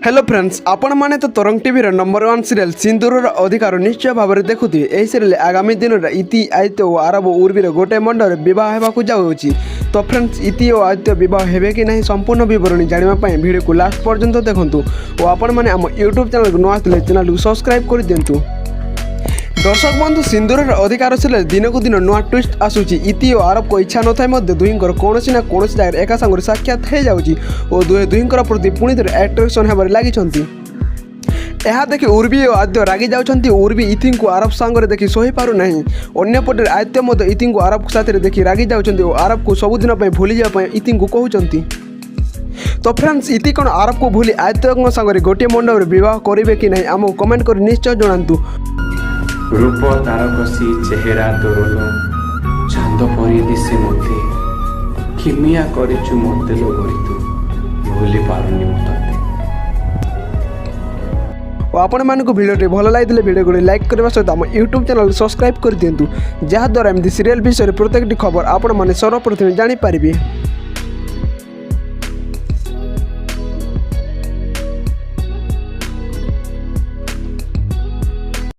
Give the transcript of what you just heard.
Hello friends, आपण माने तो तरंग टीवी नंबर 1 सीरियल सिंदूर अधिकार निश्चय भाव में देखुए। यही सीरियल आगामी दिन में इति आदित्य और आरब उर्वीर गोटे मंडल बह होगा जाऊँगी। तो फ्रेंड्स, इति और आदित्य बह हे कि नहीं संपूर्ण बरणी जानापी भिडियो को लास्ट पर्यंत देखूँ और आपण मैंने आम यूट्यूब चैनल को नुआ चैनल को सब्सक्राइब कर दिंतु। दर्शक बंधु, सिंदूर अधिकार सीरियल दिन को दिन नुआ ट्विस्ट आसूची। इति और आरब को इच्छा नए दुईंकर कौन ना कौन जगह एका सांगे साक्षात हो जाऊँगी और दुईंकर प्रति पुणी थे एट्राक्शन होबार लगी। यह देखि उर्वी और आदित्य रागी जाऊँच। उर्वी इति को आरब सांगे देखि सही पार ना। अंपटे आदित्य इति को आरब साथ देखि रागी जाऊँच और आरब को सबुदिन भूली जावाई इति को कहते। तो फ्रेंड्स, इति कौन आरब को भूली आदित्य सांगे गोटे मंडप बह करेंगे कि नहीं आम कमेंट कर निश्चय जनातु। रूप तारकसी चेहरा तोरल चांद परी दिशे मते किमिया करिचु मते लोगरी तू भूली पारुनी मते। आपण मानक भिडियो भल लगी भिडियो को लाइक करने सहित आम यूट्यूब चैनल सब्सक्राइब कर दिंतु, जहाद्वारा एमती सीरियल विषय प्रत्येक खबर आपण मैंने सर्वप्रथम जानीपारे।